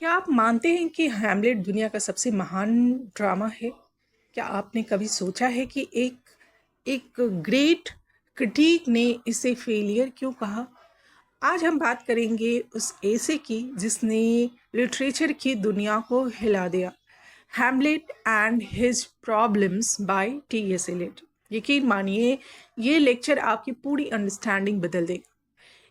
क्या आप मानते हैं कि हैमलेट दुनिया का सबसे महान ड्रामा है? क्या आपने कभी सोचा है कि एक एक ग्रेट क्रिटिक ने इसे फेलियर क्यों कहा? आज हम बात करेंगे उस ऐसे की जिसने लिटरेचर की दुनिया को हिला दिया। Hamlet and his problems bye T S Eliot. यकीन मानिए, ये लेक्चर आपकी पूरी अंडरस्टैंडिंग बदल देगा।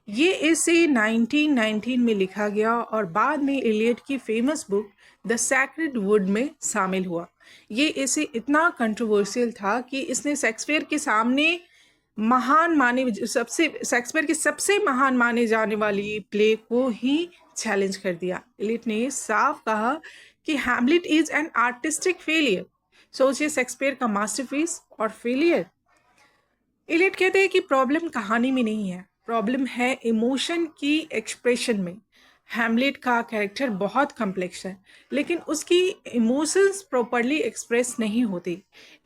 ये इसे 1919 में लिखा गया और बाद में एलियट की famous book the sacred would में शामिल हुआ। ये इसे इतना कंट्रोवर्शियल था कि इसने शेक्सपियर के सामने महान माने सबसे शेक्सपियर की सबसे महान माने जाने वाली प्ले को ही चैलेंज कर दिया। एलियट ने साफ कहा कि Hamlet is an artistic failure. सोचिए, शेक्सपियर का मास्टरपीस और फेलियर। एलियट कहते हैं कि प्रॉब्लम कहानी में नहीं है, प्रॉब्लम है इमोशन की एक्सप्रेशन में। हैमलेट का कैरेक्टर बहुत कम्प्लेक्स है, लेकिन उसकी इमोशंस प्रॉपरली एक्सप्रेस नहीं होती।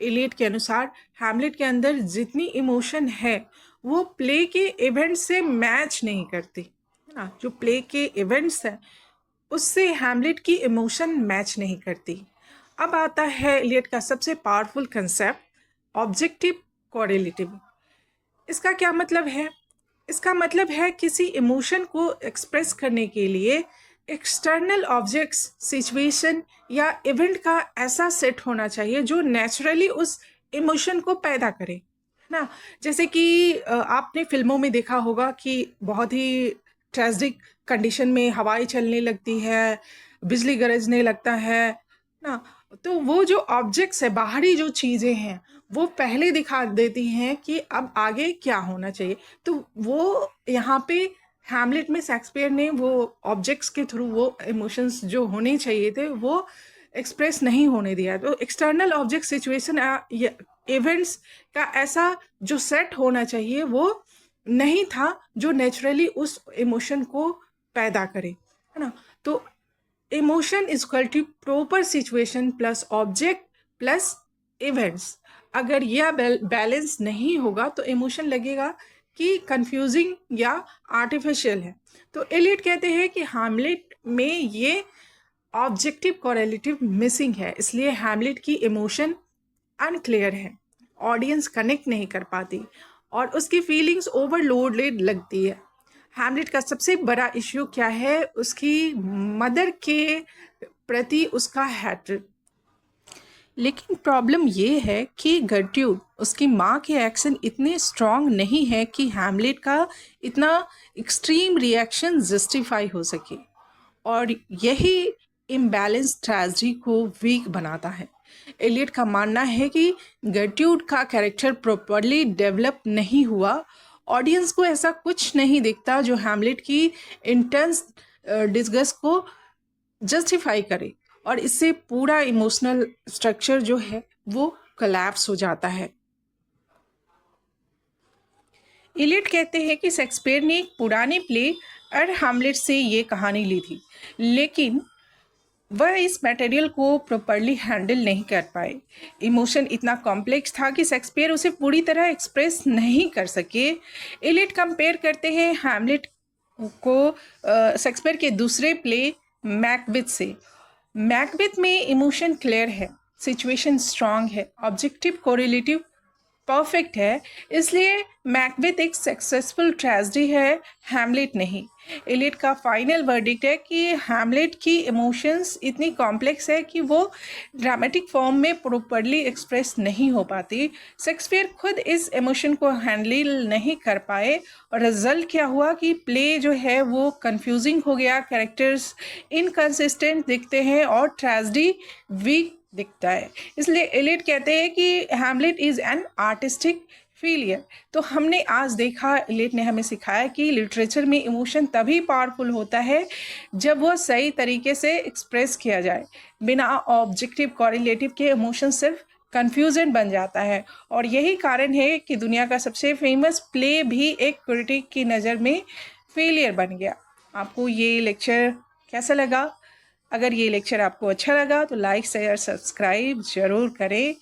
एलियट के अनुसार हैमलेट के अंदर जितनी इमोशन है वो प्ले के इवेंट से मैच नहीं करती, है ना। जो प्ले के इवेंट्स हैं उससे हैमलेट की इमोशन मैच नहीं करती। अब आता है एलियट का सबसे पावरफुल कंसेप्ट, ऑब्जेक्टिव कोरिलेटिव। इसका क्या मतलब है? इसका मतलब है किसी इमोशन को एक्सप्रेस करने के लिए एक्सटर्नल ऑब्जेक्ट्स, सिचुएशन या इवेंट का ऐसा सेट होना चाहिए जो नेचुरली उस इमोशन को पैदा करे, है ना। जैसे कि आपने फिल्मों में देखा होगा कि बहुत ही ट्रेजिक कंडीशन में हवाएं चलने लगती है, बिजली गरजने लगता है ना। तो वो जो ऑब्जेक्ट्स है, बाहरी जो चीज़ें हैं, वो पहले दिखा देती हैं कि अब आगे क्या होना चाहिए। तो वो यहाँ पे हैमलेट में शेक्सपियर ने वो ऑब्जेक्ट्स के थ्रू वो इमोशंस जो होने चाहिए थे वो एक्सप्रेस नहीं होने दिया। तो एक्सटर्नल ऑब्जेक्ट, सिचुएशन या इवेंट्स का ऐसा जो सेट होना चाहिए वो नहीं था जो नेचुरली उस इमोशन को पैदा करे, है ना। तो emotion is equal to proper situation plus object plus events. अगर यह बैलेंस नहीं होगा तो इमोशन लगेगा कि कंफ्यूजिंग या आर्टिफिशियल है। तो एलियट कहते हैं कि हैमलेट में ये ऑब्जेक्टिव कोरिलेटिव मिसिंग है, इसलिए हैमलेट की इमोशन अनक्लियर है, ऑडियंस कनेक्ट नहीं कर पाती और उसकी फीलिंग्स ओवरलोडेड लगती है। हैमलेट का सबसे बड़ा इश्यू क्या है? उसकी मदर के प्रति उसका हैट्रेड। लेकिन प्रॉब्लम ये है कि गर्ट्यूड, उसकी माँ के एक्शन इतने स्ट्रॉन्ग नहीं है कि हैमलेट का इतना एक्सट्रीम रिएक्शन जस्टिफाई हो सके, और यही इम्बैलेंस ट्रेजेडी को वीक बनाता है। एलियट का मानना है कि गर्ट्यूड का कैरेक्टर प्रॉपरली डेवलप नहीं हुआ। ऑडियंस को ऐसा कुछ नहीं दिखता जो हैमलेट की इंटेंस डिस्गस्ट को जस्टिफाई करे, और इससे पूरा इमोशनल स्ट्रक्चर जो है वो कोलैप्स हो जाता है। एलियट कहते हैं कि शेक्सपियर ने एक पुरानी प्ले और हैमलेट से ये कहानी ली थी, लेकिन वह इस मटेरियल को प्रॉपरली हैंडल नहीं कर पाए। इमोशन इतना कॉम्प्लेक्स था कि शेक्सपियर उसे पूरी तरह एक्सप्रेस नहीं कर सके। एलियट कंपेयर करते हैं हैमलेट को शेक्सपियर के दूसरे प्ले मैकबेथ से। मैकबेथ में इमोशन क्लियर है, सिचुएशन स्ट्रांग है, ऑब्जेक्टिव कोरिलेटिव परफेक्ट है, इसलिए मैकबेथ एक सक्सेसफुल ट्रेजेडी है, हैमलेट नहीं। एलियट का फाइनल वर्डिक्ट है कि हैमलेट की इमोशंस इतनी कॉम्प्लेक्स है कि वो ड्रामेटिक फॉर्म में प्रॉपरली एक्सप्रेस नहीं हो पाती। शेक्सपियर खुद इस इमोशन को हैंडल नहीं कर पाए और रिजल्ट क्या हुआ कि प्ले जो है वो कंफ्यूजिंग हो गया, कैरेक्टर्स इनकंसिस्टेंट दिखते हैं और ट्रेजेडी वीक दिखता है। इसलिए एलियट कहते हैं कि Hamlet is an artistic failure. तो हमने आज देखा, एलियट ने हमें सिखाया कि लिटरेचर में इमोशन तभी पावरफुल होता है जब वह सही तरीके से एक्सप्रेस किया जाए। बिना ऑब्जेक्टिव कोरिलेटिव के इमोशन सिर्फ कन्फ्यूजन बन जाता है, और यही कारण है कि दुनिया का सबसे फेमस प्ले भी एक क्रिटिक की नज़र में फेलियर बन गया। आपको ये लेक्चर कैसा लगा? अगर ये लेक्चर आपको अच्छा लगा तो लाइक शेयर सब्सक्राइब ज़रूर करें।